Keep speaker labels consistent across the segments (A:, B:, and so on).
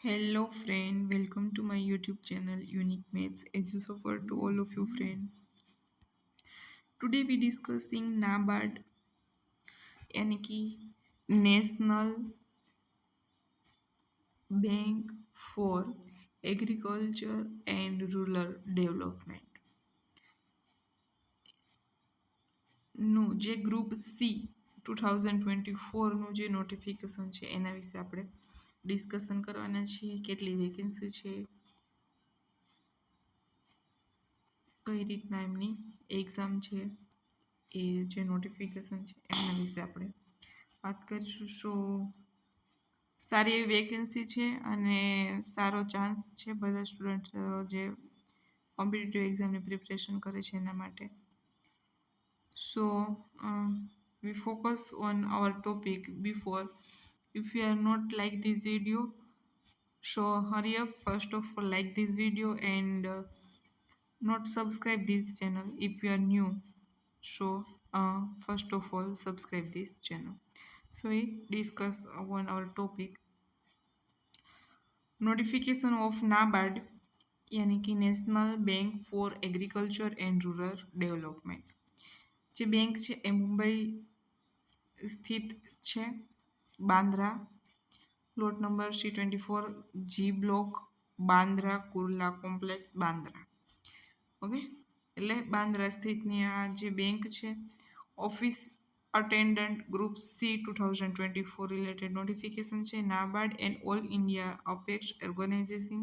A: Hello friend, welcome to my YouTube channel Unique Maths. As you suffer to all of you friend. Today we discussing NABARD यानी कि national bank for agriculture and rural development નું જે group C 2024 નું જે notification છે એના વિશે આપણે ડિસ્કશન કરવાના છીએ કેટલી વેકેન્સી છે કઈ રીતના એમની એક્ઝામ છે એ જે નોટિફિકેશન છે એમના વિશે આપણે વાત કરીશું સો સારી એવી વેકેન્સી છે અને સારો ચાન્સ છે બધા સ્ટુડન્ટ જે કોમ્પિટિટિવ એક્ઝામની પ્રિપરેશન કરે છે એના માટે સો we focus on our topic before. If you are not like this video, so hurry up, first of all like this video and not subscribe this channel if you are new. So first of all subscribe this channel. So we discuss on our topic notification of NABARD यानी कि national bank for agriculture and rural development જે bank છે એ મુંબઈ સ્થિત છે Bandra plot number C24 G block Bandra Kurla complex Bandra okay એટલે બાંદ્રા સ્થિતની આ જે બેંક છે office attendant group C 2024 related notification છે NABARD and all India apex organisation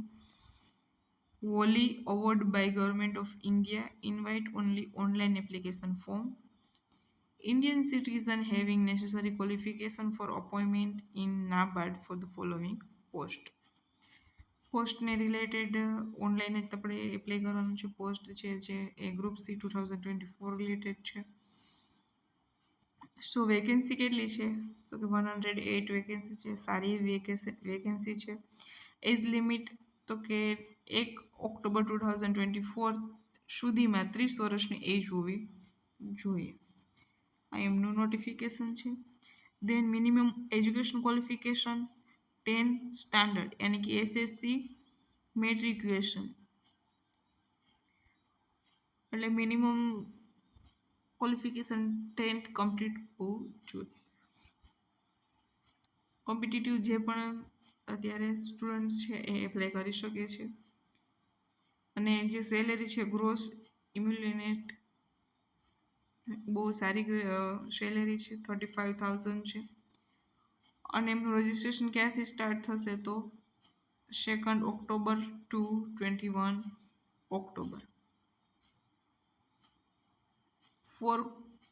A: wholly awarded by Government of India invite only online application form. Indian citizen having necessary qualification for appointment in NABARD for the following post. પોસ્ટને related online જ આપણે apply કરવાનું છે post છે જે એ group C 2024 related છે સો vacancy કેટલી છે તો કે 108 વેકેન્સી છે સારી વેકેન્સી છે એજ લિમિટ તો કે 1 ઓક્ટોબર 2024 સુધીમાં 30 વર્ષની એજ હોવી જોઈએ આ એમનું નોટિફિકેશન છે દેન મિનિમમ એજ્યુકેશન ક્વોલિફિકેશન 10 સ્ટાન્ડર્ડ यानी कि એસએસસી મેટ્રિક્યુલેશન એટલે મિનિમમ ક્વોલિફિકેશન 10th કમ્પ્લીટ હોવું જોઈએ કોમ્પિટિટિવ જે પણ અત્યારે સ્ટુડન્ટ્સ છે એ એપ્લાય કરી શકે છે અને જે સેલેરી છે ગ્રોસ ઇમ્યુલેનેટ બહુ સારી સેલેરી છે 35,000 છે અને એમનું રજિસ્ટ્રેશન ક્યાંથી સ્ટાર્ટ થશે તો 2 October to 21 October for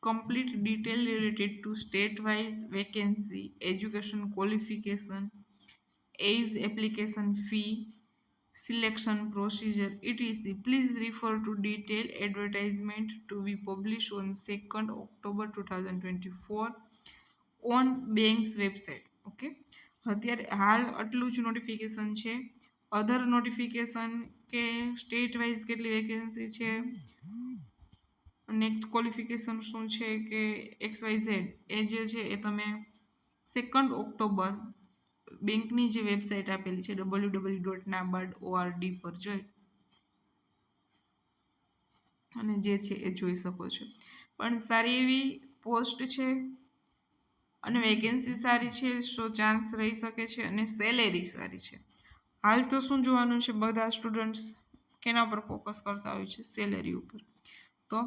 A: complete detail related to state-wise vacancy, education qualification, age application fee, selection procedure, etc. Please refer to detailed advertisement to be published on 2nd October 2024 on bank's website. Okay. અત્યારે હાલ આટલું જ notification છે અધર notification કે state wise કેટલી vacancy છે next qualification શું છે કે XYZ એ જે છે એ તમે 2 ઓક્ટોબર બેંકની જે વેબસાઇટ આપેલી છે www.nabard.org પર જોઈ અને જે છે એ જોઈ શકો છો પણ સારી એવી પોસ્ટ છે અને વેકેન્સી સારી છે સો ચાન્સ રહી શકે છે અને સેલેરી સારી છે હાલ તો શું જોવાનું છે બધા સ્ટુડન્ટ્સ કેના પર ફોકસ કરતા હોય છે સેલેરી ઉપર તો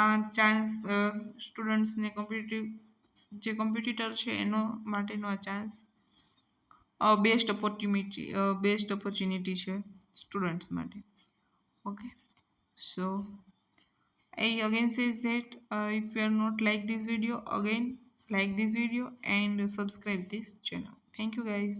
A: આ ચાન્સ સ્ટુડન્ટ્સને જે કોમ્પિટિટર છે એનો માટેનો આ ચાન્સ બેસ્ટ ઓપોર્ચ્યુનિટી છે સ્ટુડન્ટ્સ માટે okay so I again says that if you are not like this video again like this video and subscribe this channel. Thank you guys.